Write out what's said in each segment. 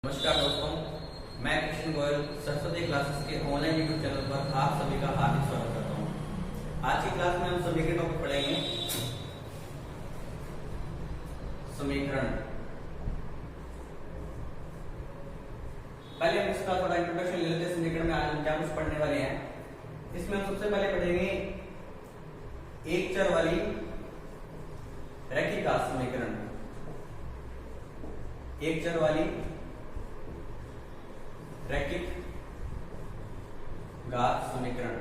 नमस्कार दोस्तों, मैं कृष्ण गोयल सरस्वती क्लासेस के ऑनलाइन यूट्यूब चैनल पर आप सभी का हार्दिक स्वागत करता हूं। आज की क्लास में हम सभी के टॉपिक पढ़ेंगे समीकरण। पहले हम इसका थोड़ा इंट्रोडक्शन ले लेते हैं। समीकरण में आज हम क्या कुछ पढ़ने वाले हैं। इसमें हम सबसे पहले पढ़ेंगे एक चर वाली रैखिक घात समीकरण। एक चर वाली रैखिक घात समीकरण।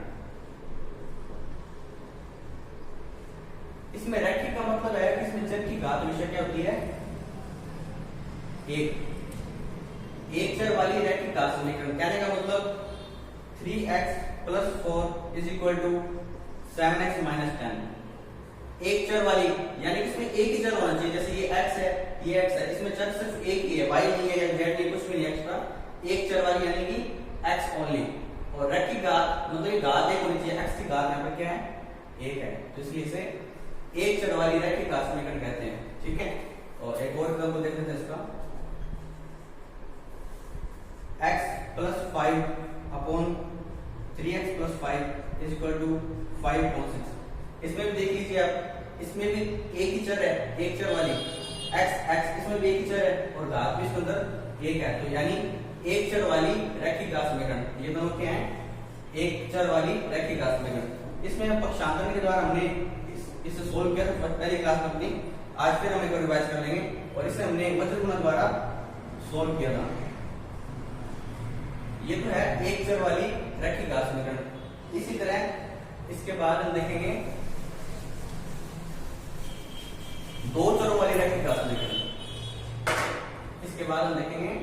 इसमें रैखिक का मतलब है कि इसमें चर की घात हमेशा क्या होती है, एक चर वाली रैखिक घात समीकरण। कहने का मतलब 3x + 4 = 7x - 10। एक चर वाली यानी कि इसमें एक ही चर होना चाहिए। जैसे ये x है, ये x है, इसमें चर सिर्फ एक ही है, y नहीं है या z नहीं, कुछ भी नहीं एक्स्ट्रा। एक चर वाली यानी कि x ओनली। और रैखिक घात मतलब घात एक होनी चाहिए। x की घात यहाँ पे क्या है, एक है, तो इसलिए इसे एक चर वाली रैखिक घात समीकरण कहते हैं। ठीक है। और एक और एग्जांपल देख लेते हैं इसका। x + 5 / 3x + 5 = 5/6। इसमें भी देख लीजिए आप, इसमें भी एक ही चर है, एक चर वाली x, इसमें भी एक ही चर है और घात भी इसके अंदर एक है, तो यानी एक चर वाली रैखिक घात समीकरण। ये दोनों क्या हैं, एक चर वाली रैखिक घात समीकरण। इसमें हम पक्षांतर के द्वारा हमने इसे सोल्व किया था पहली क्लास में अपनी। आज फिर हम एक बार रिवाइज कर लेंगे और इसे हमने वज्रगुणा द्वारा सोल्व किया था। ये तो है एक चर वाली रैखिक घात समीकरण। इसी तरह इसके बाद हम देखेंगे दो चरों वाली रैखिक घात समीकरण। इसके बाद हम देखेंगे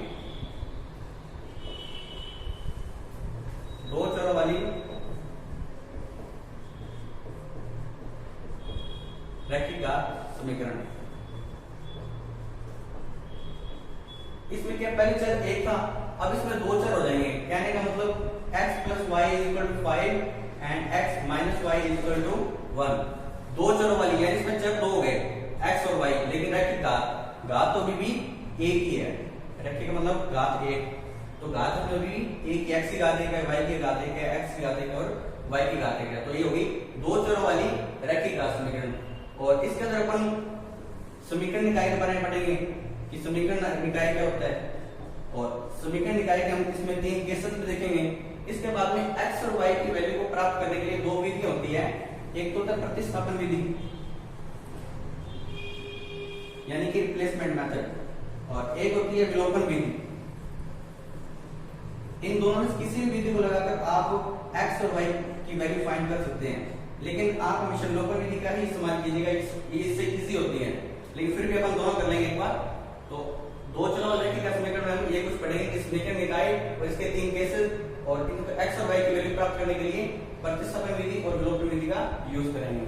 दो चरों वाली रैखिक घात समीकरण। इसमें क्या पहले चर एक था, अब इसमें दो चर हो जाएंगे। कहने का मतलब x + y = 5 and x - y = 1। दो चरों वाली यानी इसमें चर दो हो गए, x और y, लेकिन रैखिक घात तो अभी भी एक ही है। रैखिक का मतलब घात एक, तो घात में अभी एक, x की घात एक है, y की घात एक है, x की घात एक और y की घात एक है। तो ये होगी दो चरों वाली रैखिक घात समीकरण। और इसके अंदर अपन समीकरण निकाय के बारे में पढ़ेंगे कि समीकरण निकाय क्या होता है। और समीकरण निकाय के हम इसमें तीन केसेस में देखेंगे। इसके बाद में x और y की वैल्यू को प्राप्त करने के लिए दो विधि होती है। एक तो होता है प्रतिस्थापन विधि यानी कि रिप्लेसमेंट मेथड, और एक होती है विलोपन विधि। इन दोनों में किसी भी विधि को लगाकर आप x और y की वैल्यू फाइंड कर सकते हैं, लेकिन आप हमेशा विलोपन विधि का ही इस्तेमाल कीजिएगा। ये इससे इजी होती है, लेकिन फिर भी अपन दोनों कर लेंगे एक बार। तो दो चरों वाली रैखिक घात समीकरण में हम ये कुछ पढ़ेंगे कि समीकरण निकाय और इसके तीन केसेस, और इनको x और y की वैल्यू प्राप्त करने के लिए प्रतिस्थापन विधि और विलोपन विधि का यूज करेंगे।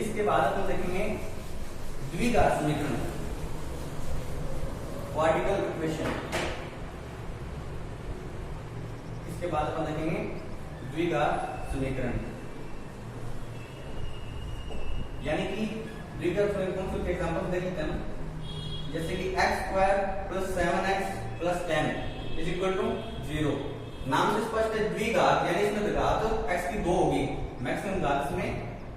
इसके बाद हम देखेंगे द्विघात समीकरण, क्वाड्रिकल इक्वेशन। इसके बाद अपन देखेंगे द्विघात समीकरण, यानी कि द्विघात समीकरण के एग्जांपल देख लेते हैं। जैसे कि x² + 7x + 10 = 0। नाम से स्पष्ट है द्विघात, यानी इसमें घात x की 2 होगी, मैक्सिमम घात इसमें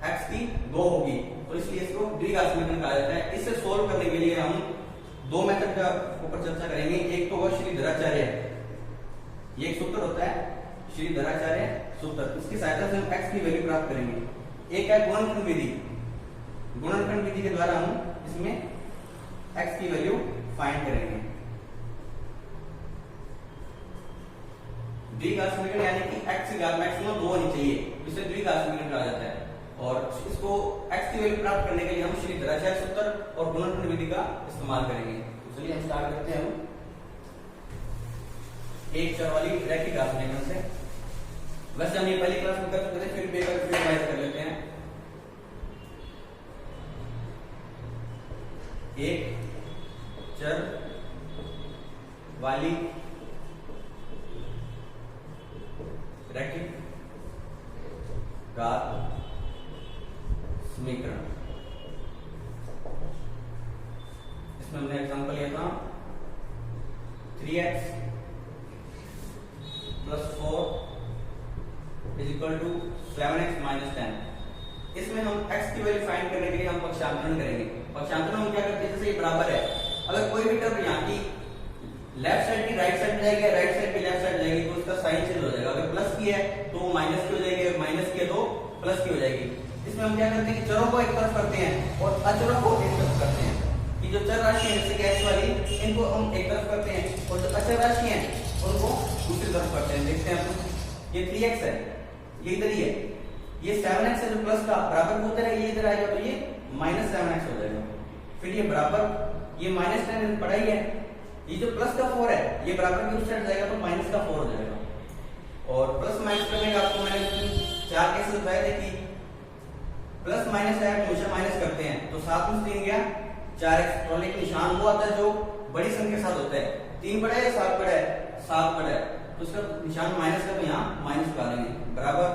x की 2 होगी, तो इसलिए इसको द्विघात समीकरण कहा जाता है। इसे सोल्व करने के लिए हम दो मेथड का ऊपर चर्चा करेंगे। एक तो होगा श्रीधराचार्य, ये एक सूत्र होता है श्रीधराचार्य सूत्र, इसकी सहायता से हम x की वैल्यू प्राप्त करेंगे। एक है गुणनखंड विधि। गुणनखंड विधि के द्वारा हम इसमें x की वैल्यू फाइंड करेंगे। द्विघात समीकरण यानी कि x की घात मैक्सिमम 2 होनी चाहिए, इसे द्विघात समीकरण कहा जाता है। और इसको x की वैल्यू प्राप्त करने के लिए हम श्रीधराचार्य सूत्र और गुणनखंड विधि का इस्तेमाल करेंगे। तो चलिए हम स्टार्ट करते हैं एक चर वाली रैखिक घात समीकरण से। वैसे हम ये पहली क्लास में कर चुके थे, फिर भी एक बार रिवाइज कर लेते हैं। एक चर वाली रैखिक घात समीकरण। इसमें हमने एग्जांपल लिया था 3x plus 4 is equal to 7x minus 10। इसमें हम x की वैल्यू फाइंड करने के लिए हम पक्षांतरण करेंगे। पक्षांतरण हम क्या करते हैं, जैसे ये बराबर है, अगर कोई भी टर्म यहाँ की लेफ्ट साइड की राइट साइड जाएगी, राइट साइड की लेफ्ट साइड जाएगी, तो उसका साइन चेंज हो जाएगा। अगर प्लस की है तो वो माइनस की हो जाएगी, अगर माइनस की है तो प्लस की हो जाएगी। इसमें हम क्या करते हैं कि चरों को एक तरफ करते हैं और अचरों को एक तरफ करते हैं। कि जो चर राशि है जैसे कि x वाली, इनको हम एक तरफ करते हैं और जो अचर राशि है उनको दूसरी तरफ करते हैं। देखते हैं आप, ये 3x है, ये इधर ही है, ये 7x है जो प्लस का बराबर होता है, ये इधर आएगा तो ये माइनस 7x हो जाएगा। फिर ये बराबर ये माइनस 10 पड़ा ही है, ये जो प्लस का 4 है ये बराबर की उस साइड जाएगा तो माइनस का 4 हो जाएगा। और प्लस माइनस करने का आपको मैंने 4 कैसे बताया थे कि प्लस माइनस है हमेशा माइनस करते हैं, तो 7 में 3 गया 4x, और लेकिन निशान वो आता है जो बड़ी संख्या के साथ होता है। 3 बड़ा है या 7 बड़ा है, 7 बड़ा है, तो उसका निशान माइनस का, तो यहाँ माइनस लगा देंगे बराबर।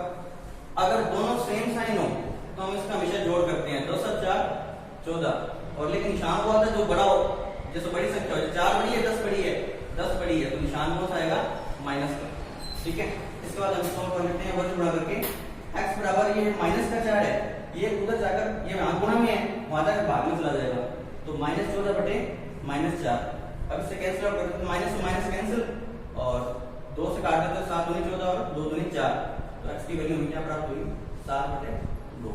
अगर दोनों सेम साइन हो तो हम इसका हमेशा जोड़ करते हैं, 2 7 4 14, और लेकिन निशान वो आता है जो बड़ा हो, जैसे बड़ी संख्या हो, 4 बड़ी है 10 बड़ी है, 10 बड़ी है, तो निशान कौन सा आएगा, माइनस का। ठीक है, इसके बाद हम सॉल्व कर लेते हैं वर्ग गुणा करके। x बराबर ये माइनस का 4 है, ये उधर जाकर ये वहां गुणा में है, वहां जाकर भाग में चला जाएगा, तो माइनस 14 बटे माइनस 4। अब इससे कैंसिल आउट करते हैं, माइनस से माइनस कैंसिल, और 2 से काट देते हैं, 7 दूनी 14 और 2 दूनी 4, तो x की वैल्यू हमें क्या प्राप्त हुई, 7 बटे 2।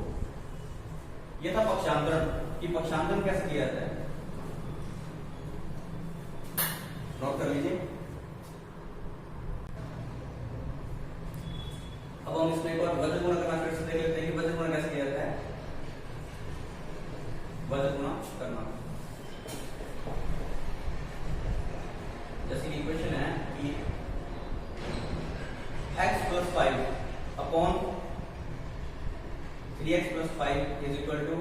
ये था पक्षांतरण, कि पक्षांतरण कैसे किया जाता है, नोट कर लीजिए। अब हम इसमें एक बार वज्र गुणा करना फिर से देख लेते हैं कि वज्र गुणा कैसे किया जाता है। वज्र गुणा करना, जैसे कि इक्वेशन है कि x plus 5 upon 3x plus 5 is equal to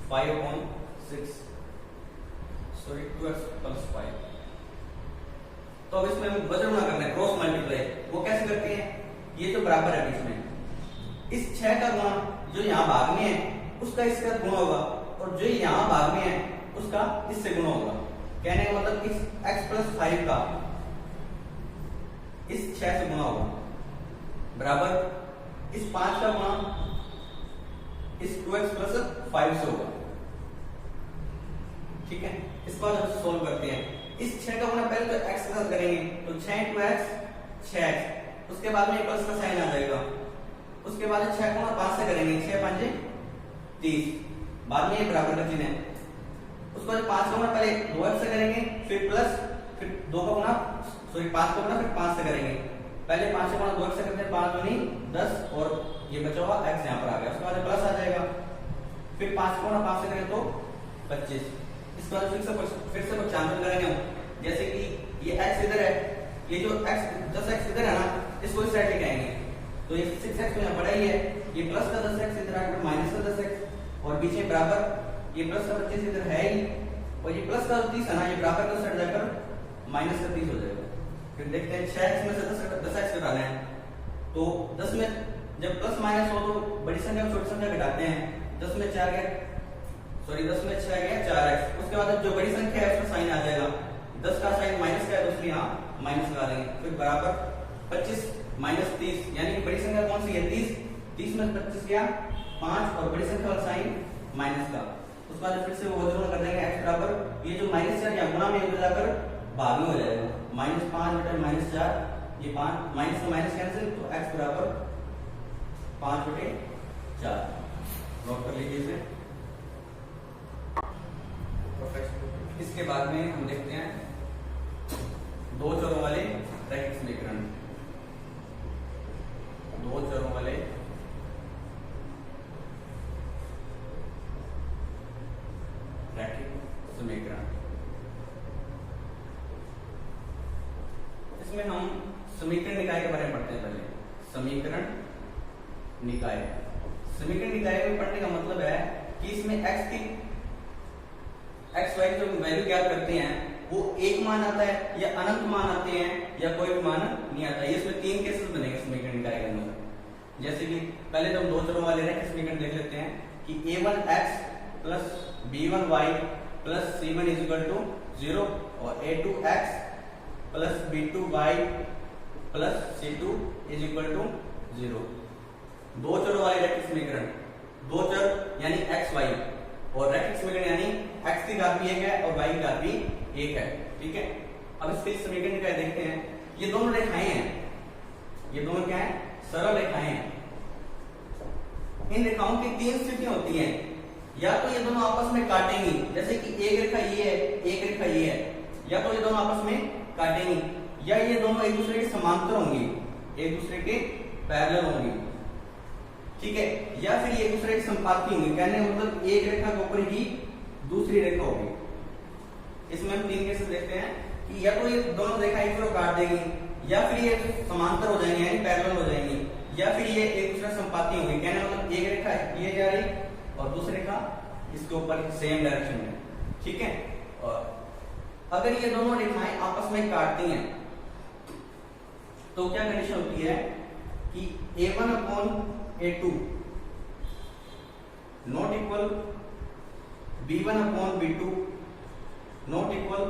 5 upon 6, sorry 2x plus 5। तो अब इसमें हमें वज्र गुणा करना है, क्रॉस मल्टीप्लाई। वो कैसे करते हैं, ये जो बराबर है बीच में, इस 6 का गुणा जो यहाँ भाग में है उसका इसका गुणा होगा, और जो यहाँ भाग में है उसका इससे गुणा होगा। कहने का मतलब इस x प्लस 5 का इस 6 से गुणा होगा, बराबर इस 5 का गुणा इस 2x प्लस 5 से होगा। ठीक है, इसके बाद हम सोल्व करते हैं। इस 6 का गुणा पहले तो x के साथ करेंगे, तो 6 × x 6x, उसके बाद में प्लस का साइन आ जाएगा, उसके बाद 6 को 5 से करेंगे, 6 5 30, बाद में ये बराबर का चिन्ह है। उसके बाद 5 का गुणा पहले 2x से करेंगे, फिर प्लस, फिर 2 का गुणा, सॉरी 5 का गुणा फिर 5 से करेंगे। पहले 5 का गुणा 2x से करते हैं, 5 दूनी 10, और ये बचा हुआ x यहाँ पर आ गया, उसके बाद प्लस आ जाएगा, फिर 5 का गुणा 5 से करें तो 25। इसके बाद फिर से पक्षांतरण करेंगे हम, जैसे कि ये x इधर है, ये जो x 10x इधर है ना, इसको इस साइड लेके आएंगे, तो ये 6x तो यहाँ पड़ा ही है, ये प्लस का 10x इधर आकर माइनस का 10x, और बीच में बराबर ये प्लस का 25 इधर है ही, और ये प्लस का 30 है ना, ये बराबर का साइड जाकर माइनस का 30 हो जाएगा। फिर देखते हैं 6x में से 10x घटाना है, तो 10 में जब प्लस माइनस हो तो बड़ी संख्या में छोटी संख्या घटाते हैं। 10 में 4 गया, सॉरी 10 में 6 गया 4x, उसके बाद जो बड़ी संख्या है उसका साइन आ जाएगा, 10 का साइन माइनस का है तो इसलिए यहाँ माइनस लगा देंगे, फिर बराबर 25 माइनस 30, यानी कि बड़ी संख्या कौन सी है 30, 30 में 25 गया 5, और बड़ी संख्या वाला साइन माइनस का। उसके बाद फिर से वो वज्र गुणा कर देंगे, x बराबर ये जो माइनस 4 या गुणा में उधर जाकर भाग में हो जाएगा, -5 बटे -4, ये 5 माइनस से माइनस कैंसिल, तो x बराबर 5 बटे 4। नोट कर लीजिए इसे। इसके बाद में हम देखते हैं दो चरों वाले रैखिक समीकरण। दो चरों वाले रैखिक समीकरण, इसमें हम समीकरण निकाय के बारे में पढ़ते हैं। पहले समीकरण निकाय, समीकरण निकाय में पढ़ने का मतलब है कि इसमें x की x y की जो वैल्यू ज्ञात करते हैं वो एक मान आता है या अनंत मान आते हैं या कोई भी मान नहीं आता है। इसमें 3 केसेस बनेंगे समीकरण निकाय के अंदर। जैसे कि पहले तो हम दो चरों वाले रैखिक समीकरण देख लेते हैं कि a1x plus b1y plus c1 is equal to 0 और a2x plus b2y plus c2 is equal to 0। दो चरों वाले रैखिक समीकरण, दो चर यानी x y और रैखिक समीकरण यानी x की घात भी 1 है और y की घात भी 1 है। ठीक है, अब इसके समीकरण क्या देखते हैं। ये दोनों रेखाएं हैं, ये दोनों क्या है, सरल रेखाएं हैं। इन रेखाओं की तीन स्थितियां होती हैं, या तो ये दोनों आपस में काटेंगी, जैसे कि एक रेखा ये है, एक रेखा ये है, या तो ये दोनों आपस में काटेंगी, या ये दोनों एक दूसरे के समांतर होंगी, एक दूसरे के पैरेलल होंगी। ठीक है, या फिर ये एक दूसरे के संपाती होंगी, कहने का मतलब एक रेखा के ऊपर ही दूसरी रेखा होगी। इसमें हम तीन केसेस देखते हैं कि या तो ये दोनों रेखाएं एक दूसरे को काट देंगी, या फिर ये समांतर हो जाएंगे यानी पैरेलल हो जाएंगी, या फिर ये एक दूसरे संपाती होंगी, कहने का मतलब एक रेखा ये जा रही और दूसरी रेखा इसके ऊपर सेम डायरेक्शन में। ठीक है, और अगर ये दोनों रेखाएं आपस में काटती हैं तो क्या कंडीशन होती है कि a1 upon a2 not equal b1 upon b2 not equal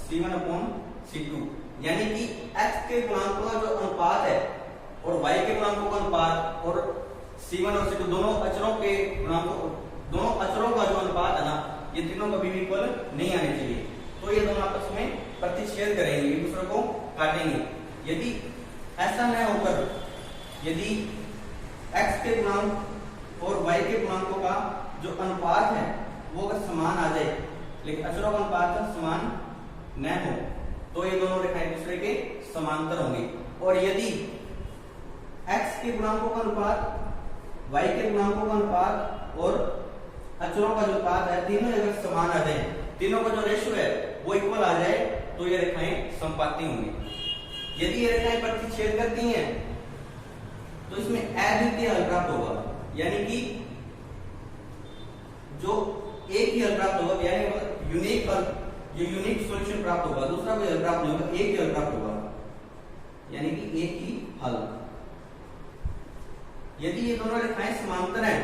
c1 upon c2, यानी कि x के गुणांकों का जो अनुपात है और y के गुणांकों का अनुपात और c1 और c2 दोनों अचरों के गुणांकों, दोनों अचरों का जो अनुपात है ना, ये तीनों कभी भी इक्वल नहीं आने चाहिए। तो ये दोनों आपस में प्रतिच्छेद करेंगे, एक दूसरे को काटेंगे। यदि ऐसा न होकर, यदि x के गुणांक और y के गुणांकों का जो अनुपात है वो अगर समान आ जाए, लेकिन अचरों का अनुपात समान न हो, तो ये दोनों रेखाएं एक दूसरे के समांतर होंगी। और यदि x के गुणांकों का अनुपात, y के गुणांकों का अनुपात और अचरों का जो अनुपात है, तीनों अगर समान आ जाए, तीनों का जो रेशियो है वो इक्वल आ जाए, तो ये रेखाएं समपाती होंगी। यदि ये रेखाएं प्रतिच्छेद करती हैं तो इसमें अद्वितीय हल प्राप्त होगा, यानी कि जो एक ही हल प्राप्त होगा, यानी यूनिक हल, जो यूनिक सॉल्यूशन प्राप्त होगा, दूसरा कोई हल प्राप्त नहीं होगा, एक ही हल प्राप्त होगा, यानी कि एक ही हल। यदि ये दोनों रेखाएं समांतर हैं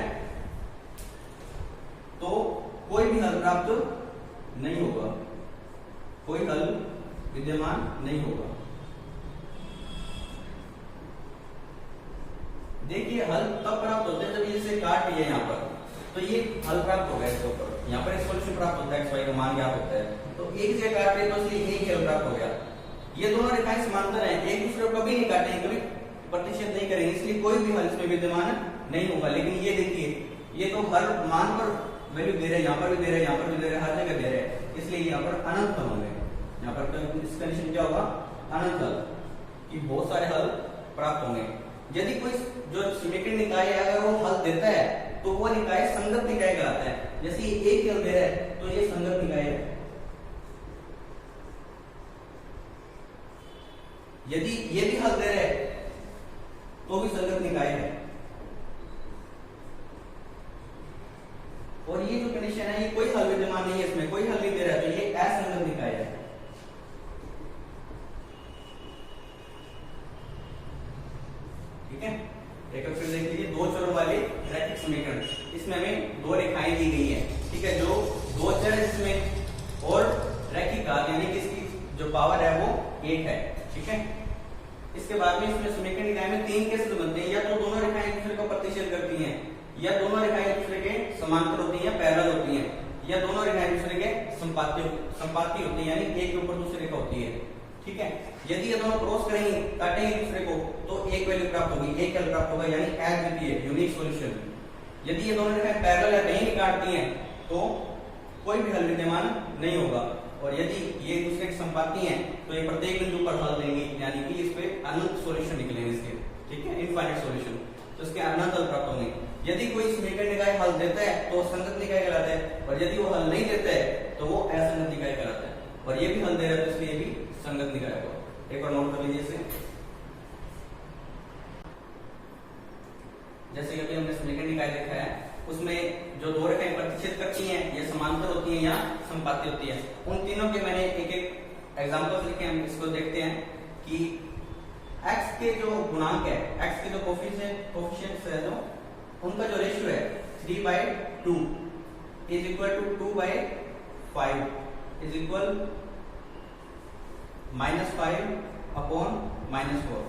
तो कोई भी हल प्राप्त नहीं होगा, कोई हल विद्यमान नहीं होगा। देखिए, हल तब प्राप्त होते हैं जब इसे काट लिया यहाँ पर, तो ये हल प्राप्त हो गया इसके ऊपर, यहाँ पर सॉल्यूशन प्राप्त होता है, xy का मान ज्ञात होता है, तो एक जगह काट रहे तो इसलिए एक हल प्राप्त हो गया। ये दोनों रेखाएं समांतर हैं, एक दूसरे को कभी नहीं काटेंगे, कभी प्रतिच्छेद नहीं करेंगे, इसलिए कोई भी हल इसमें विद्यमान नहीं होगा। लेकिन ये देखिए, ये तो हर मान पर वैल्यू दे रहे हैं, यहाँ पर भी दे रहे हैं, यहाँ पर भी दे रहे हैं, हर जगह दे रहे हैं, इसलिए यहाँ पर अनंत हल होंगे। यहाँ पर इस कंडीशन क्या होगा, अनंत हल, कि बहुत सारे हल प्राप्त होंगे। यदि कोई जो समीकरण निकाय है अगर वो हल देता है तो वो निकाय संगत निकाय कहलाता है। जैसे ये एक हल दे रहा है तो ये संगत निकाय है। यदि ये भी हल दे रहा है तो भी संगत निकाय है। और ये जो कंडीशन है, ये कोई हल विद्यमान नहीं है, इसमें कोई हल नहीं दे रहा है, तो ये असंगत निकाय है। ठीक है, एक बार फिर देख लीजिए, दो चरों वाले रैखिक समीकरण, इसमें हमें दो रेखाएं दी गई है। ठीक है, जो दो चर इसमें और रैखिक घात यानी कि इसकी जो पावर है वो 1 है। ठीक है, इसके बाद में इसमें समीकरण निकाय में तीन केस बनते हैं, या तो दोनों रेखाएं एक दूसरे को प्रतिच्छेद करती हैं, या दोनों रेखाएं एक दूसरे के समांतर होती हैं, पैरेलल होती हैं, या दोनों रेखाएं एक दूसरे के संपाती होती हैं, यानी एक के ऊपर दूसरी रेखा होती है। ठीक है, यदि ये दोनों क्रॉस करेंगे, काटेंगे एक दूसरे को, तो एक वैल्यू प्राप्त होगी, एक हल प्राप्त होगा, यानी अद्वितीय यूनिक सॉल्यूशन। यदि ये दोनों रेखाएं पैरेलल या कहीं नहीं काटती हैं तो कोई भी हल विद्यमान नहीं होगा। और यदि ये एक दूसरे के संपाती हैं तो ये प्रत्येक बिंदु पर हल देंगे, यानी कि इस पे अनंत सॉल्यूशन निकलेंगे इसके। ठीक है, इनफाइनाइट सॉल्यूशन, तो इसके अनंत हल प्राप्त होंगे। यदि कोई समीकरण निकाय हल देता है तो संगत निकाय कहलाता है, और यदि वो हल नहीं देता है तो वो असंगत निकाय कहलाता है। और ये भी हल दे रहा है तो इसलिए भी संगत निकाय होगा। एक बार नोट कर लीजिए इसे। जैसे कि अभी हमने समीकरण निकाय देखा है, उसमें जो दो रेखाएं प्रतिच्छेद करती हैं, या समांतर होती हैं या संपाती होती है, उन तीनों के मैंने एक एक एग्जांपल्स लिखे हैं। हम इसको देखते हैं कि x के जो गुणांक है, x के जो कोफिशिएंट्स है, जो उनका जो रेशियो है 3/2 is equal to 2/5 is equal -5/-4।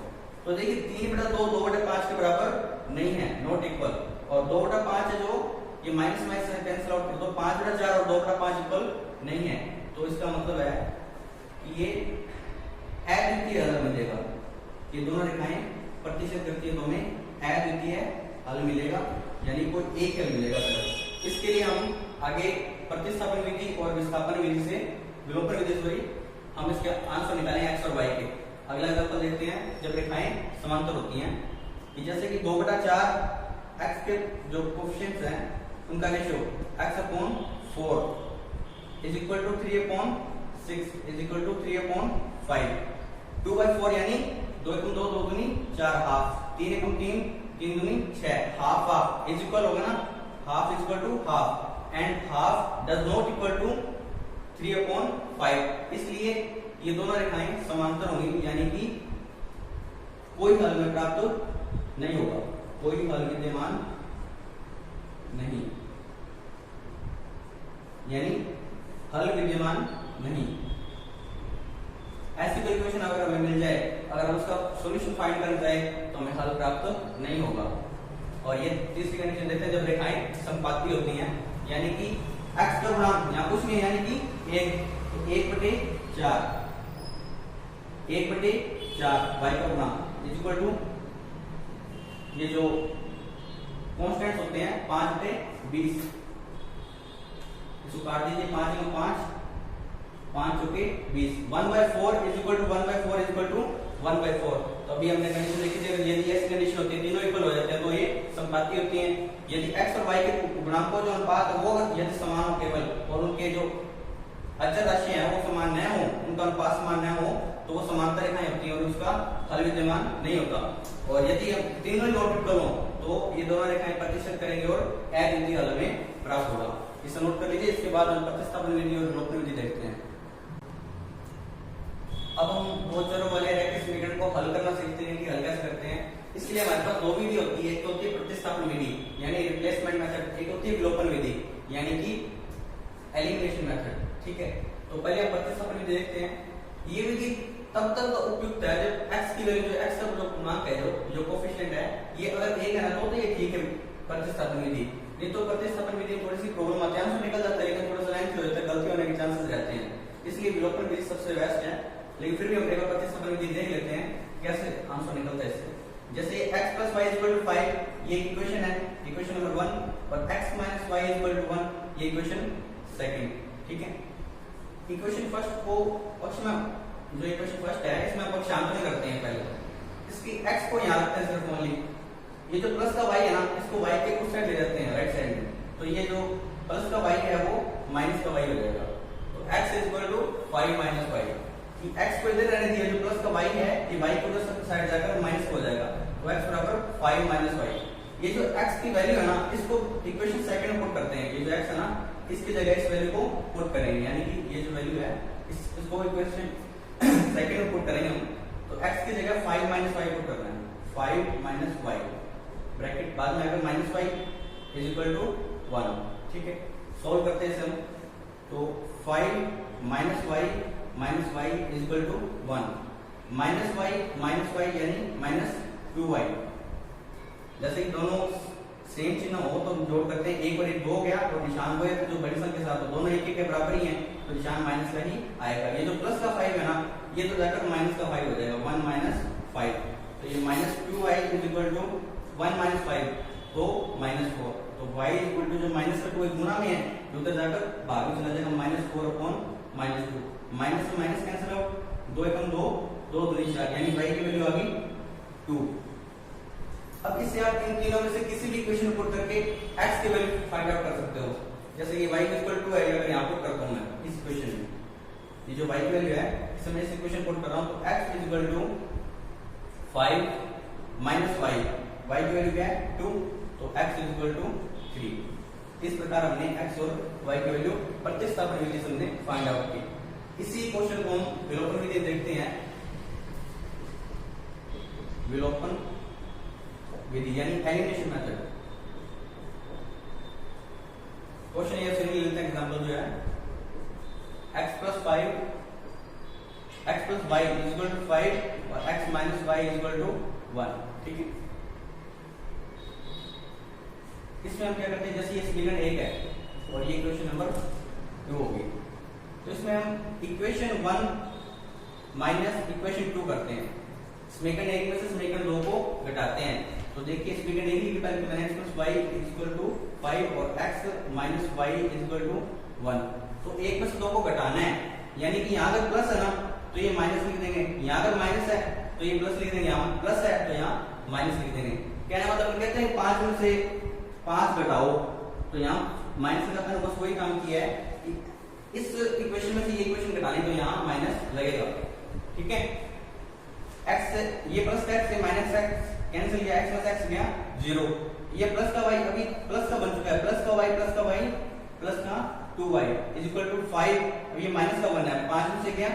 तो देखिए 3/2 2/5 के बराबर नहीं है, नॉट इक्वल, और 2/5 है जो ये माइनस माइनस से कैंसिल आउट कर दो, 5/4 और 2/5 इक्वल नहीं है। तो इसका मतलब है कि ये अद्वितीय हल मिलेगा। ये दोनों रेखाएं प्रतिशत करती है, दोनों अद्वितीय हल मिलेगा, यानी कोई एक हल मिलेगा सर। इसके लिए हम आगे प्रतिस्थापन विधि और विस्थापन विधि से, विलोपन विधि से हम इसके आंसर निकालेंगे एक्स और वाई के। अगला एग्जांपल देखते हैं जब रेखाएं समांतर होती हैं, कि जैसे कि 2/4 एक्स के जो कोएफिशिएंट्स हैं उनका ratio x/4 is equal to 3/6 is equal to 3/5। 2/4 यानी 2 × 2 2 दूनी 4, हाफ, 3 × 3 3 दूनी 6, हाफ हाफ इज इक्वल होगा ना, half is equal to half, and half does not equal to 3/5। इसलिए ये दोनों रेखाएं समांतर होंगी, यानी कि कोई हल में प्राप्त नहीं होगा, कोई हल विद्यमान नहीं, यानी हल विद्यमान नहीं। ऐसी कोई इक्वेशन अगर हमें मिल जाए, अगर हम उसका सॉल्यूशन फाइंड करना चाहे तो हमें हल प्राप्त नहीं होगा। और ये तीसरी कंडीशन देखते हैं जब रेखाएं समपाती होती हैं, यानी कि x का गुणांक यहाँ कुछ नहीं है, यानी कि 1/4 y का गुणांक इज इक्वल टू ये जो कांस्टेंट्स होते हैं 5/20, इसको काट दीजिए, 5 × 5 5 × 20, 1/4 is equal to 1/4 is equal to 1/4। तो अभी हमने कंडीशन देखी थी, यदि ऐसी कंडीशन होती है तीनों इक्वल हो जाते हैं तो ये समपाती होती हैं। यदि x और y के गुणांकों जो अनुपात है वो यदि समान हो केवल, और उनके जो अचर राशि है वो समान न हो, उनका अनुपात समान न हो, तो वो समांतर रेखाएं होती हैं और उसका हल विद्यमान नहीं होता। और यदि तीनों नॉट इक्वल हो तो ये दोनों रेखाएं प्रतिशत करेंगे और अद्वितीय हल में प्राप्त होगा। इसे नोट कर लीजिए। इसके बाद हम प्रतिस्थापन विधि और विलोपन विधि देखते हैं। अब हम दो चरों वाले रैखिक समीकरण को हल करना सीखते हैं कि हल कैसे करते हैं। इसलिए हमारे पास दो विधि होती है, एक होती है प्रतिस्थापन विधि यानी रिप्लेसमेंट मेथड, एक होती है विलोपन विधि यानी कि एलिमिनेशन मेथड। ठीक है, तो पहले हम प्रतिस्थापन विधि देखते हैं। ये विधि तब तक उपयुक्त है जब x की वैल्यू, जो x का जो गुणांक है, जो कोएफिशिएंट है, ये अगर एक है ना तो ये ठीक है प्रतिस्थापन विधि। नहीं तो प्रतिस्थापन विधि में थोड़ी सी प्रॉब्लम आती है, आंसर निकल जाता है लेकिन थोड़ा सा लेंथी हो जाता है, गलती होने के चांसेस रहते हैं। इसलिए विलोपन विधि सबसे बेस्ट है, लेकिन फिर भी हम एक बार प्रतिस्थापन विधि देख लेते हैं कैसे आंसर निकलता है इससे। जैसे x + y = 5 ये इक्वेशन है, इक्वेशन नंबर 1, और x - y = 1 ये इक्वेशन सेकंड। ठीक है, इक्वेशन फर्स्ट को पक्ष में, जो इक्वेशन फर्स्ट है इसमें पक्षांतरण करते हैं। पहले इसकी x को यहां रखते हैं सिर्फ ओनली, ये जो प्लस का y है ना इसको y के उस साइड ले जाते हैं, राइट साइड में, तो ये जो प्लस का y है वो माइनस का y हो जाएगा। तो x = 5 - y, x को इधर रहने दिया, जो प्लस का y है ये y को उधर साइड जाकर माइनस हो जाएगा, तो x = 5 - y। ये जो x की वैल्यू है ना इसको इक्वेशन सेकंड में पुट करते हैं, ये जो x है ना इसकी जगह इस वैल्यू को पुट करेंगे, यानी कि ये जो वैल्यू है इसको इक्वेशन सेकंड में पुट करेंगे हम, तो x की जगह 5 - y पुट करना है, 5 - y ब्रैकेट बाद में आएगा -y = 1। ठीक है, सॉल्व करते हैं इसे हम, तो 5 - y - y = 1, -y यानी -2y। जैसे कि दोनों सेम चिन्ह हो तो जोड़ करते हैं, एक और एक दो गया और निशान वो है, तो जो बड़ी संख्या के साथ हो दोनों एक के बराबर ही हैं तो निशान माइनस का ही आएगा। ये जो प्लस का 5 है ना ये तो जाकर माइनस का 5 हो जाएगा, 1 - 5, तो ये -2y = 1 - 5 तो -4, तो y = जो माइनस का 2 एक गुना में है तो उधर जाकर भाग में चला जाएगा, -4/-2, माइनस से माइनस कैंसिल आउट, 2 × 2 2 × 4 यानी y की वैल्यू आ गई 2। अब इससे आप इन तीनों में से किसी भी इक्वेशन पुट करके x की वैल्यू फाइंड आउट कर सकते हो। जैसे कि y = 2 है, अगर यहां पुट करता हूं मैं इस इक्वेशन में, ये जो y की वैल्यू है इसमें इस इक्वेशन पुट कर रहा हूं, तो x = 5 - y, y की वैल्यू क्या है 2, तो x = 3। इस प्रकार हमने x और y की वैल्यू प्रतिस्थापन विधि से हमने फाइंड आउट की। इसी क्वेश्चन को हम विलोपन विधि देखते हैं, विलोपन विधि यानी एलिमिनेशन मेथड। क्वेश्चन ये से लेते हैं एग्जांपल जो है x + 5 x plus y is equal to 5 और x minus y is equal to 1। ठीक है, इसमें हम क्या करते हैं, जैसे ये समीकरण 1 है और ये इक्वेशन नंबर 2 होगी, तो इसमें हम इक्वेशन 1 माइनस इक्वेशन 2 करते हैं। समीकरण 1 में से समीकरण 2 को घटाते हैं। तो देखिए समीकरण 1 की पहले मैंने x plus y is equal to 5 और x minus y is equal to 1। तो 1 में से 2 को घटाना है, यानी कि यहाँ अगर प्लस है ना तो ये माइनस लिख देंगे, यहाँ अगर माइनस है तो ये प्लस लिख देंगे, यहाँ प्लस है तो यहाँ माइनस लिख देंगे। कहने मतलब कहते हैं 5 में से 5 घटाओ, तो यहाँ माइनस लगाते हैं, बस वही काम किया है कि इस इक्वेशन में से ये इक्वेशन घटाने तो यहाँ माइनस लगेगा। ठीक है, x से ये प्लस का x से माइनस x कैंसिल किया, x प्लस x गया 0, ये प्लस का y अभी प्लस का बन चुका है, प्लस का y प्लस का 2y इज इक्वल टू 5, अब ये माइनस का 1 है, 5 में से गया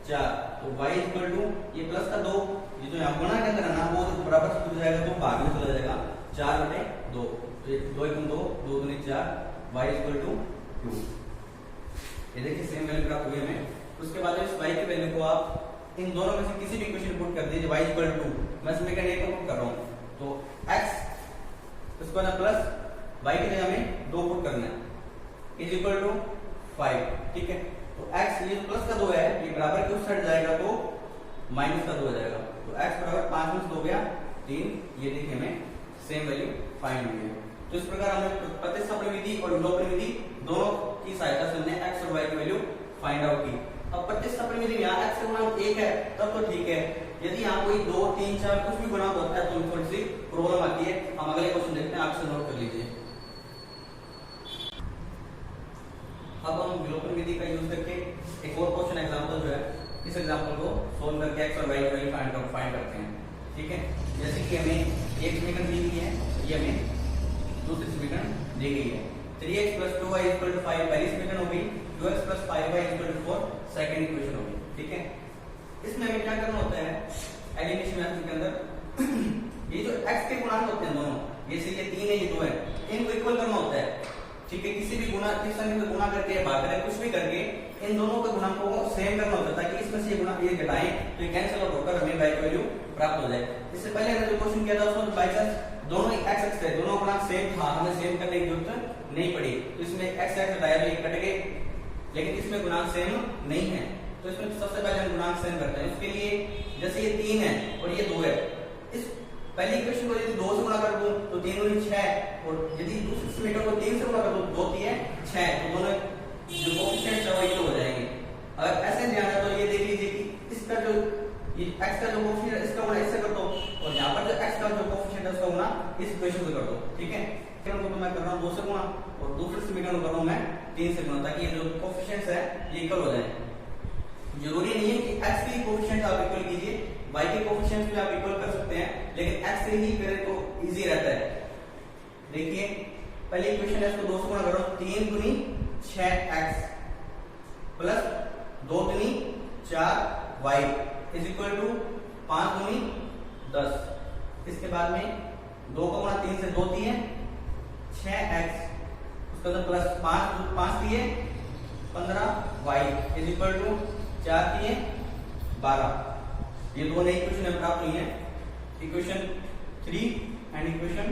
4, तो y इज इक्वल टू ये प्लस का 2, ये जो यहाँ गुणा के अंदर है ना वो तो बराबर से टूट जाएगा तो भाग में चला जाएगा 4/2, तो ये 2 × 2 2 × 4 y इज इक्वल टू 2। ये देखिए सेम वैल्यू प्राप्त हुई हमें। उसके बाद इस y की वैल्यू को आप इन दोनों में से किसी भी इक्वेशन पुट कर दीजिए, y इक्वल टू, मैं समीकरण 1 को पुट कर रहा हूं, तो x इसको ना प्लस y की जगह में 2 पुट करना है इज इक्वल टू 5। ठीक है, तो x ये प्लस का 2 है, ये बराबर के उस साइड जाएगा तो माइनस का 2 हो जाएगा, तो x बराबर 5 में से 2 गया 3। ये देखिए हमें सेम वैल्यू फाइंड हुई है। तो इस प्रकार हमने प्रतिस्थापन विधि और विलोपन विधि दोनों की सहायता से हमने x और y की वैल्यू फाइंड आउट की। अब प्रतिस्थापन विधि में यहाँ x का गुणांक 1 है तब तो ठीक है, यदि यहाँ कोई 2 3 4 कुछ भी गुणांक होता है तो थोड़ी सी प्रॉब्लम आती है। हम अगले क्वेश्चन देखते हैं, आपसे नोट कर लीजिए। अब हम विलोपन विधि का यूज करके एक और क्वेश्चन एग्जांपल जो है, इस एग्जांपल को सोल्व करके x और y की वैल्यू फाइंड करते हैं। ठीक है, जैसे कि हमें एक समीकरण दी गई है, ये हमें दूसरी समीकरण दी गई है। 3x + 2y = 5 पहली समीकरण हो गई, 2x + 5y = 4 सेकंड इक्वेशन हो गई। ठीक है, इसमें हमें क्या करना होता है एलिमिनेशन मेथड के अंदर ये जो x के गुणांक होते हैं दोनों, ये से ये 3 है ये 2 है, इनको इक्वल करना होता है। ठीक है, किसी भी गुणा किस संख्या को गुणा करके भाग करें कुछ भी करके इन दोनों के गुणांकों को सेम करना होता है ताकि इसमें से ये गुणा ये घटाएं तो ये कैंसिल आउट होकर हमें y की वैल्यू प्राप्त हो जाए। इससे पहले हमने जो क्वेश्चन किया था उसमें बाय चांस दोनों x थे, दोनों गुणांक सेम था, हमें सेम करने की जरूरत नहीं पड़ी, तो इसमें x घटाया तो ये कट गए, लेकिन इसमें गुणांक सेम नहीं है। तो इसमें सबसे पहले हम गुणांक सेम करते हैं। उसके लिए जैसे ये 3 है और ये 2 है, इस पहली इक्वेशन को यदि 2 से गुणा कर दूं तो 3 × 6, और यदि दूसरी समीकरण को 3 से गुणा कर दूं तो 2 3 6, तो दोनों जो कोएफिशिएंट्स है वो इक्वल हो जाएंगे। अगर ऐसे ध्यान है तो ये देख लीजिए कि इसका जो ये x का जो कोएफिशिएंट है इसका गुणा इससे कर दो, और यहाँ पर जो x का जो कोएफिशिएंट है उसका गुणा इस इक्वेशन से कर दो। ठीक है, समीकरण को तो मैं कर रहा हूँ 2 से गुणा और दूसरे समीकरण को कर रहा हूँ मैं 3 से गुणा, ताकि ये जो कोएफिशिएंट्स है ये इक्वल हो जाए। जरूरी नहीं है कि x के कोएफिशिएंट आप इक्वल कीजिए, y के कोएफिशिएंट्स भी आप इक्वल कर सकते हैं, लेकिन x से ही करें तो इजी रहता है। देखिए पहली इक्वेशन है, इसको 2 से गुणा करो, 3 × 6x plus 2 × 4y is equal to 5 × 10। इसके बाद में 2 का गुणा 3 से 2 दिए 6x, उसके बाद प्लस 5 दिए 15y इज इक्वल टू 4 दिए 12। ये दो नई इक्वेशन हमें प्राप्त हुई है, इक्वेशन 3 एंड इक्वेशन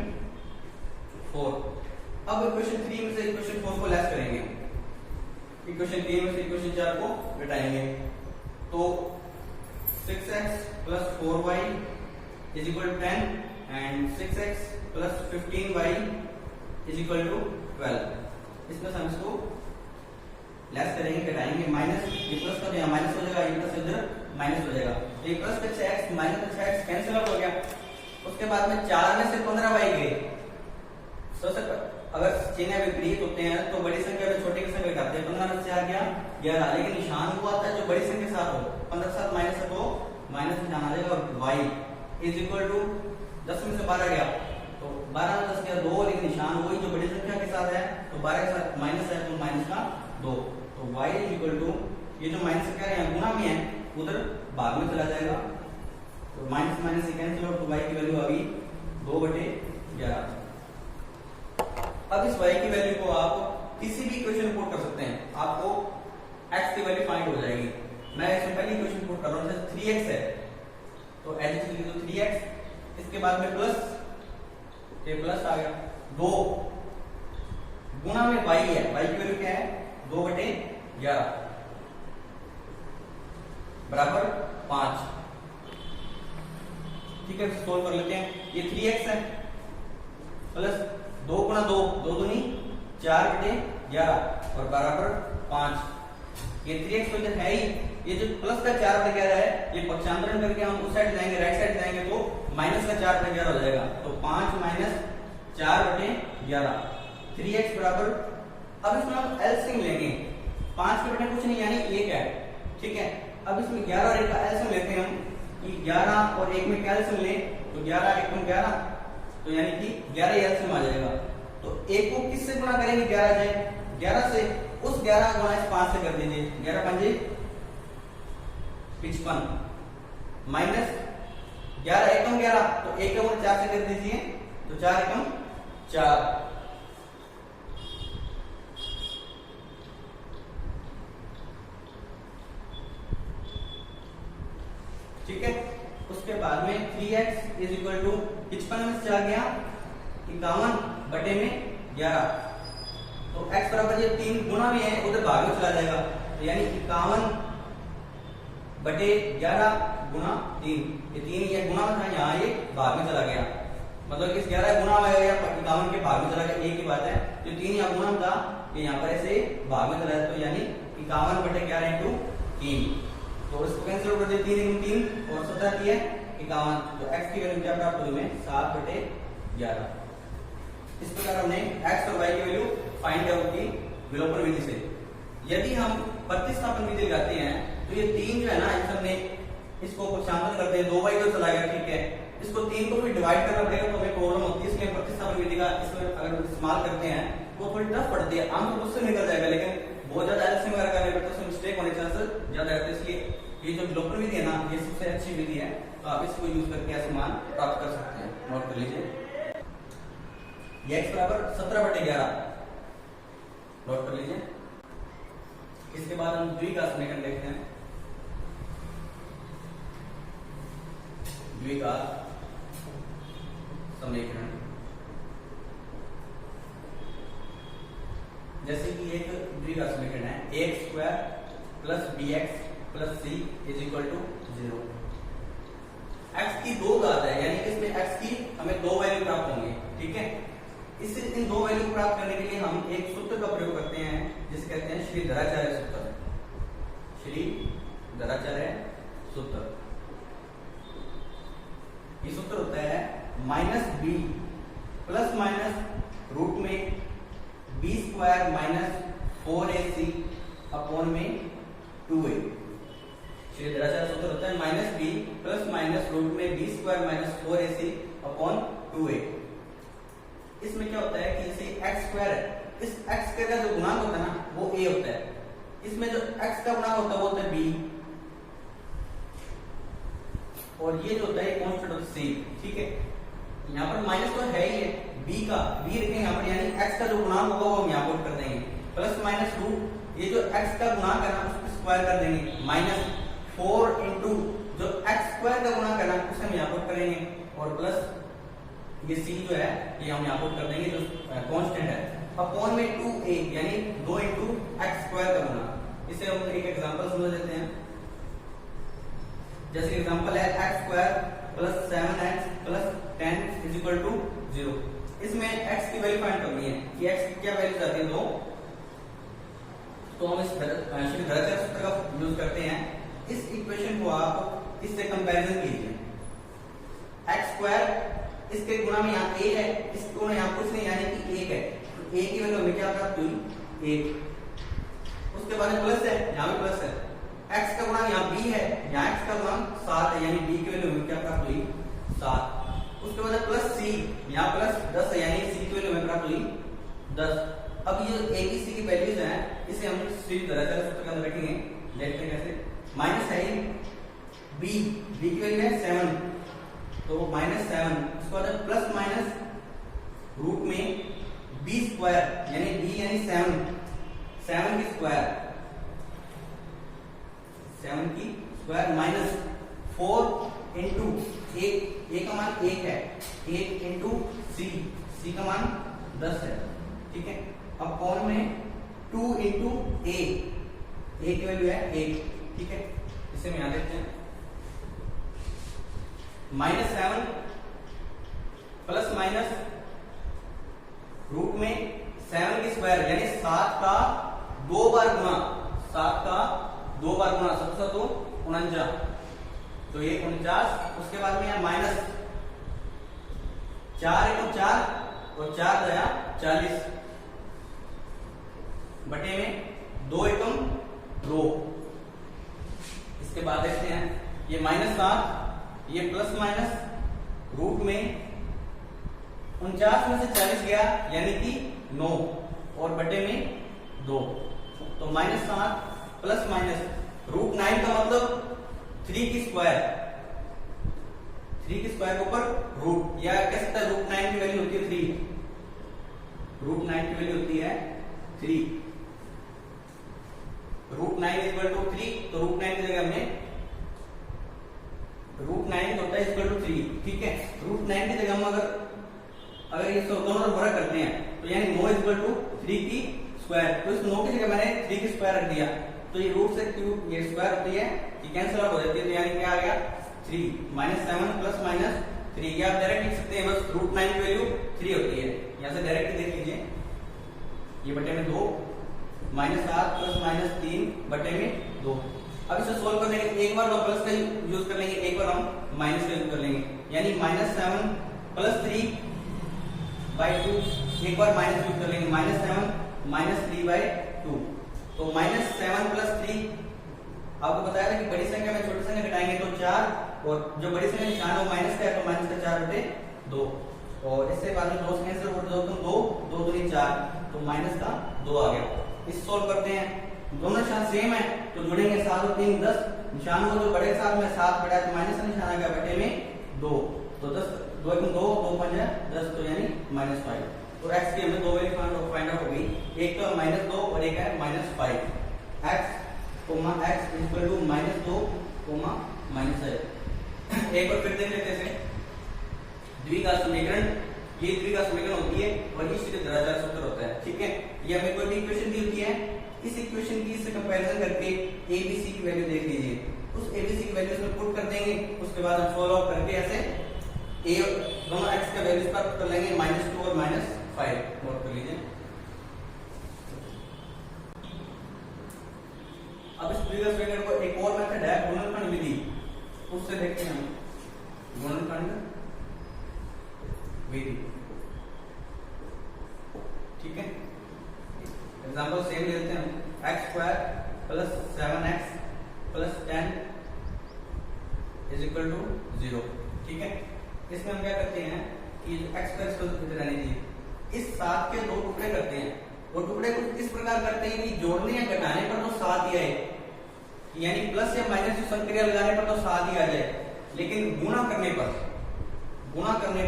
4। अब इक्वेशन 3 में से इक्वेशन 4 को लेस करेंगे, इक्वेशन 3 में से इक्वेशन 4 को घटाएंगे, तो 6x + 4y is equal to 10 and 6x + 15y is equal to 12। इसमें से हम इसको लेस करेंगे, घटाएंगे, माइनस ये प्लस का यहाँ माइनस हो जाएगा, ये प्लस इधर माइनस हो जाएगा, ये प्लस पे 6x माइनस पे 6x कैंसिल आउट हो गया। उसके बाद में 4 में से 15y गए, अगर चिन्ह विपरीत होते हैं तो बड़ी संख्या में छोटी संख्या घटाते हैं। 15 में से 4 गया 11, लेकिन निशान वो आता है जो बड़ी संख्या के साथ हो, 15 के साथ माइनस है तो माइनस निशान आ जाएगा, और y इज इक्वल टू 10 में से 12 गया तो 12 में 10 गया 2, लेकिन निशान वही जो बड़ी संख्या के साथ है, तो 12 के साथ माइनस है तो माइनस का 2, तो y इज इक्वल टू ये जो माइनस संख्या है गुणा में है उधर भाग में चला जाएगा, तो माइनस माइनस से कैंसिल आउट, तो y की वैल्यू आ गई 2/11। अब इस y की वैल्यू को आप किसी भी इक्वेशन पुट कर सकते हैं, आपको x की वैल्यू फाइंड हो जाएगी। मैं इसमें पहली इक्वेशन पुट कर रहा हूँ, जैसे 3x है तो एडिशन लिख दो 3x, इसके बाद में प्लस, ये प्लस आ गया, 2 गुणा में y है, y की वैल्यू क्या है 2/11 बराबर 5। ठीक है, सोल्व कर लेते हैं। ये 3x है प्लस 2 गुणा 2, 2 दूनी 4/11 और बराबर 5। ये 3x तो इधर है ही, ये जो प्लस का 4/11 है ये पक्षांतरण करके हम उस साइड जाएंगे, राइट साइड जाएंगे तो माइनस का 4/11 हो जाएगा, तो 5 माइनस 4/11 3x बराबर। अब इसमें हम एलसीएम लेंगे, 5 के बटे कुछ नहीं यानी 1 है, ठीक है। अब इसमें 11 और 1 का एलसीएम लेते हैं हम कि 11 और 1 में क्या एलसीएम लें, तो 11 1 में 11, तो यानी कि 11 एलसीएम आ जाएगा। तो 1 को किससे गुणा करेंगे, 11 से, 11 से, उस 11 गुणा इस 5 से कर दीजिए, 11 पंजे 55 माइनस 11 एकम 11, तो 1 का 4 से कर दीजिए, तो 4 एकम 4, ठीक है। उसके बाद में 3x इज इक्वल टू 55 में से आ गया 51/11, तो x बराबर ये 3 गुणा में है उधर भाग में चला जाएगा, तो यानी 51/11 गुणा 3, ये 3 ये गुणा में था, यहाँ ये भाग में चला गया, मतलब इस 11 गुणा में या 51 के भाग में चला गया, एक ही बात है। जो 3 यहाँ गुणा था ये यहाँ पर ऐसे भाग में चला जाता, तो यानी 51/11 इंटू 3, तो इसको कैंसिल कर दिया, 3 × 3 और 17 की है 51, तो x की वैल्यू क्या प्राप्त हुई में 7/11। इस प्रकार हमने x और y की वैल्यू फाइंड आउट की विलोपन विधि से। यदि हम प्रतिस्थापन विधि लगाते हैं तो ये 3 जो है ना, इस हमने इसको पक्षांतरण करते हैं, 2y तो चला गया, ठीक है, इसको 3 को फिर डिवाइड करना पड़ेगा, तो हमें प्रॉब्लम होती है, इसलिए प्रतिस्थापन विधि का इसमें अगर इस्तेमाल करते हैं तो थोड़ी टफ पड़ती है, आम तो उससे निकल जाएगा, लेकिन बहुत ज्यादा एलसीएम वगैरह करने पर तो उसमें मिस्टेक होने के चांसेस ज्यादा रहते हैं, इसलिए ये जो विलोपन विधि है ना, ये सबसे अच्छी विधि है, तो आप इसको यूज करके ऐसे मान प्राप्त कर सकते हैं। नोट कर लीजिए, ये x बराबर 17/11, नोट कर लीजिए। इसके बाद हम द्विघात समीकरण देखते हैं। द्विघात समीकरण, जैसे कि एक द्विघात समीकरण है ax² + bx + c = 0। x की 2 घात है, यानी कि इसमें x की हमें 2 वैल्यू प्राप्त होंगे, ठीक है। इससे इन 2 वैल्यू प्राप्त करने के लिए हम एक सूत्र का प्रयोग करते हैं जिसे कहते हैं श्रीधराचार्य सूत्र। श्रीधराचार्य सूत्र, ये सूत्र होता है -b प्लस माइनस रूट में b² - 4ac अपॉन में 2a। श्रीधराचार्य सूत्र होता है -b प्लस माइनस रूट में b² - 4ac अपॉन 2a। इसमें क्या होता है कि जैसे x² है, इस x² का जो गुणांक होता है ना वो a होता है, इसमें जो x का गुणांक होता है वो होता है b, और ये जो होता है कांस्टेंट होता है c, ठीक है। यहाँ पर माइनस तो है ही है, b का b रखेंगे यहाँ पर, यानी x का जो गुणांक होगा वो हम यहाँ पुट कर देंगे, प्लस माइनस रूट, ये जो x का गुणांक है ना उसको स्क्वायर कर देंगे, -4 इंटू जो x² का गुणांक है ना उसे हम यहाँ पुट करेंगे, और प्लस ये c जो है ये हम यहाँ पुट कर देंगे जो कांस्टेंट है, अपॉन में 2a यानी 2 इंटू x² का गुणांक। इसे हम एक एग्जांपल समझ लेते हैं, जैसे एग्जांपल है x² + 7x + 10 = 0। इसमें x की वैल्यू फाइंड करनी है कि x की क्या वैल्यू आती है 2, तो हम इस श्रीधराचार्य सूत्र का यूज करते हैं। इस इक्वेशन को आप इससे कंपैरिजन कीजिए, x² इसके गुणा में यहाँ a है, इसके गुणा यहाँ कुछ नहीं यानी कि 1 है, तो a की वैल्यू हमें क्या प्राप्त हुई 1। उसके बाद प्लस है, यहाँ भी प्लस है, x का गुणा यहाँ b है, यहाँ x का गुणा 7 है, यानी b की वैल्यू हमें क्या प्राप्त हुई 7। उसके बाद प्लस c, यहाँ प्लस 10 है, यानी c की वैल्यू हमें प्राप्त हुई 10। अब ये a की c की वैल्यूज हैं, इसे हम श्रीधराचार्य सूत्र के अंदर रखेंगे, देखते हैं कैसे। माइनस है b की वैल्यू है 7, तो -7, उसके बाद प्लस माइनस रूट में b² यानी b यानी 7 की स्क्वायर, 7 की स्क्वायर माइनस 4 इंटू ए का मान 1 है, 1 इंटू सी का मान 10 है, ठीक है। अब कौन में 2 इंटू ए की वैल्यू है 1, ठीक है, इसे हम यहां देखते हैं। -7 प्लस माइनस रूट में 7 की स्क्वायर यानी 7 का 2 बार गुना, 7 का 2 बार गुना, 7 तो 49, तो ये 49। उसके बाद में माइनस 4 एकम 4 और 4 गया 40 बटे में 2 एकम 2। इसके बाद देखते हैं ये -7, ये प्लस माइनस रूट में 49 में से 40 गया यानी कि 9 और बटे में 2, तो -7 प्लस माइनस रूट 9 का मतलब 3 की स्क्वायर, 3 की स्क्वायर के ऊपर रूट, या कह सकते हैं रूट 9 की वैल्यू होती है 3, रूट 9 की वैल्यू होती है 3, रूट 9 इक्वल टू 3, तो रूट 9 की जगह हमने रूट 9 होता है इक्वल टू 3, ठीक है। रूट 9 की जगह हम अगर ये दोनों बड़ा करते हैं तो यानी 9 इक्वल टू 3 की स्क्वायर, तो इस 9 की जगह मैंने 3 की स्क्वायर रख दिया, तो ये रूट से क्यूब ये स्क्वायर होती है, ये कैंसिल आउट हो जाती है, तो यानी क्या आ गया 3 -7 प्लस माइनस 3, या आप डायरेक्ट लिख सकते हैं, बस रूट 9 की वैल्यू 3 होती है, यहां से डायरेक्ट देख लीजिए, ये बटे में 2 -7 प्लस माइनस 3 बटे में 2। अब इसे सोल्व करने के एक बार हम प्लस का यूज कर लेंगे, एक बार हम माइनस का यूज कर लेंगे, यानी -7 प्लस 3 बाई 2, एक बार माइनस यूज कर लेंगे, -7 माइनस 3 बाई 2, तो -7 प्लस 3, आपको बताया था कि बड़ी संख्या में छोटी संख्या घटाएंगे तो 4, और जो बड़ी संख्या निशान है वो माइनस का है तो माइनस का 4 बटे 2, और इससे बाद में 2 से कैंसिल हो जाए तो 2 दूनी 4, तो माइनस का 2 आ गया। इस सोल्व करते हैं, दोनों निशान सेम है तो जुड़ेंगे, 7 और 3 10, निशान को जो बड़े के साथ में 7 बढ़ा तो माइनस का निशान आ गया बटे में 2, तो 10 2 2 2 5 10, तो यानी -5, तो x की हमें दो वैल्यू फाइंड आउट हो गई, एक तो -2 और एक है -5, x इक्वल टू -2 -5। एक बार फिर देख लेते हैं द्विघात समीकरण, ये द्विघात समीकरण होती है और इसी के द्विघात सूत्र होता है, ठीक है। ये हमें कोई इक्वेशन दी होती है, इस इक्वेशन की इससे कंपैरिजन करके ABC की वैल्यू देख लीजिए, उस ABC की वैल्यू इसमें पुट कर देंगे, उसके बाद हम सॉल्व आउट करके ऐसे a दोनों x का वैल्यूज प्राप्त कर लेंगे, -2 और -5 नोट कर लीजिए। अब इस द्विघात समीकरण को एक और मेथड है गुणनखंड विधि, उससे देखते हैं हम गुणनखंड विधि, ठीक है। एग्जांपल सेम लेते हैं, x² plus 7x plus 10 is equal to 0, ठीक है। इसमें हम क्या करते हैं कि x² को रहने दीजिए, इस 7 के 2 टुकड़े करते हैं, वो टुकड़े कुछ इस प्रकार करते हैं कि जोड़ने या घटाने पर तो 7 ही आए, यानी प्लस या माइनस की संक्रिया लगाने पर तो 7 ही आ जाए, लेकिन गुणा करने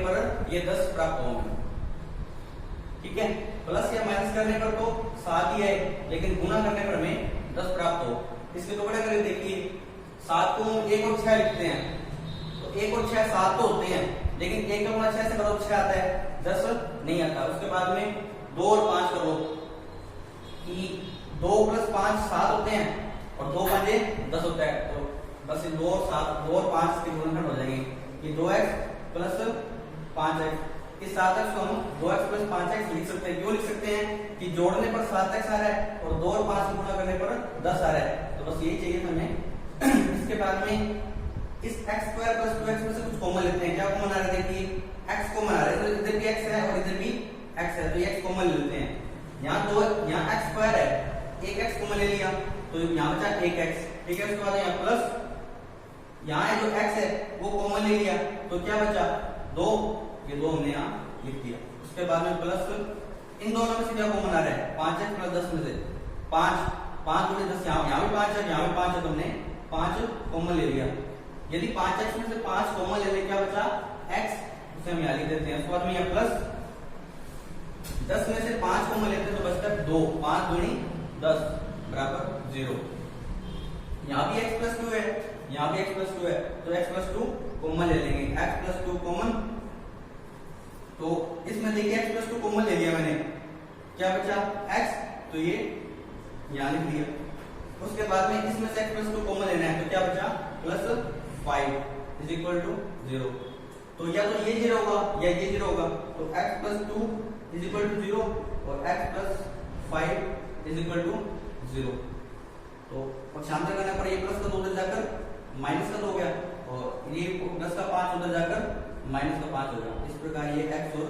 पर ये 10 प्राप्त होंगे, ठीक है। प्लस या माइनस करने पर तो 7 ही आए, लेकिन गुणा करने पर हमें 10 प्राप्त हो। इसके टुकड़े करके देखिए, 7 को 1 और 6 लिखते हैं, तो 1 और 6 7 तो होते हैं, लेकिन 1 का गुणा 6 से करो 6 आता है, 10 नहीं आता। उसके बाद में 2 और 5 करो कि 2 प्लस 5 7 होते हैं और 2 5 10 होता है, तो बस 2 और 5 के गुणनखंड हो जाएंगे, कि 2x प्लस 5x, इस 7x को हम 2x प्लस 5x लिख सकते हैं। क्यों लिख सकते हैं कि जोड़ने पर 7x आ रहा है और 2 और 5 को गुणा करने पर 10 आ रहा है, तो बस यही चाहिए हमें। इसके बाद में इस x² प्लस 2x में से कुछ कॉमन लेते हैं, क्या कॉमन आ रहा है, देखिए x कॉमन आ रहा है, तो इधर भी x है और इधर भी x है, तो ये x कॉमन लेते हैं। यहाँ x² है, एक x कॉमन ले लिया तो यहाँ बचा 1x, ठीक है। उसके बाद यहाँ प्लस, यहाँ जो x है वो कॉमन ले लिया तो क्या बचा 2, ये 2 हमने यहाँ लिख दिया। उसके बाद में प्लस, इन दोनों में से क्या कॉमन आ रहा है, 5x प्लस 10 में से 5 गुणे 10, यहाँ भी 5 है, यहाँ भी 5 है, तो हमने 5 कॉमन ले लिया। यदि 5x में से 5 कॉमन ले लें, क्या बचा x, उसे हम यहाँ लिख देते हैं। उसके बाद में यहाँ प्लस 10 में से 5 कॉमन लेते हैं तो बचता है 2, 5 गुणी 10 बराबर 0। यहाँ भी x प्लस 2 है, यहाँ भी x प्लस टू है तो x प्लस टू कॉमन ले लेंगे, x प्लस टू कॉमन। तो इसमें देखिए x प्लस टू कॉमन ले लिया मैंने, क्या बचा x, तो ये यहाँ लिख दिया। उसके बाद में इसमें से x प्लस टू कॉमन लेना है तो क्या बचा प्लस 5 इज इक्वल टू 0। तो या तो ये 0 होगा या ये 0 होगा, तो x plus two is equal to 0 और x plus 5 is equal to 0। तो शांत करने पर ये प्लस का 2 उधर जाकर माइनस का 2 हो गया और ये प्लस का 5 उधर जाकर माइनस का 5 हो गया। इस प्रकार ये x और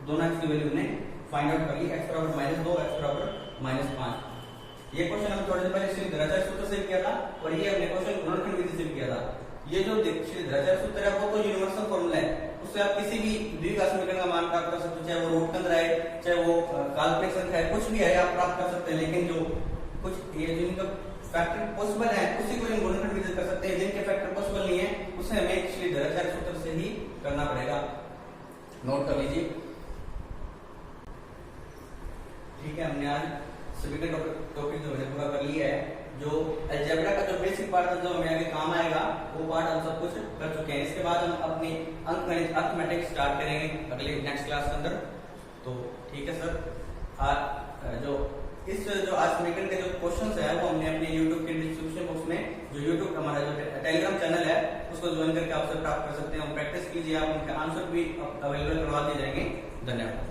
दोनों x की वैल्यू हमने फाइंड आउट कर ली, x बराबर -2, x बराबर -5। ये क्वेश्चन हम थोड़ी देर पहले श्रीधराचार्य सूत्र से किया था और ये हमने क्वेश्चन गुणनखंड विधि से किया था। ये जो श्रीधराचार्य सूत्र है वो तो यूनिवर्सल फॉर्मूला है, उससे आप किसी भी द्विघात समीकरण का मान प्राप्त कर सकते हो, चाहे वो रूट केंद्र है, चाहे वो काल्पनिक संख्या है, कुछ भी है आप प्राप्त कर सकते हैं। लेकिन जो कुछ ये जिनका फैक्टर पॉसिबल है उसी को हम गुणनखंड विधि कर सकते हैं, जिनके फैक्टर पॉसिबल नहीं है उसे हमें श्रीधराचार्य सूत्र से ही करना पड़ेगा। नोट कर लीजिए। ठीक है, हमने आज सभी का टॉपिक जो है पूरा कर लिया है। जो अलजेब्रा का जो बेसिक पार्ट था जो हमें आगे काम आएगा वो पार्ट हम सब कुछ कर चुके हैं। इसके बाद हम अपनी अंकगणित अर्थमेटिक स्टार्ट करेंगे अगले नेक्स्ट क्लास के अंदर। तो ठीक है सर, आज जो आज समीकरण के जो क्वेश्चंस है वो हमने अपने YouTube के डिस्क्रिप्शन बॉक्स में जो YouTube हमारा जो टेलीग्राम चैनल है उसको ज्वाइन करके आप सब प्राप्त कर सकते हैं और प्रैक्टिस कीजिए, आप उनके आंसर भी अवेलेबल करवा दिए जाएंगे। धन्यवाद।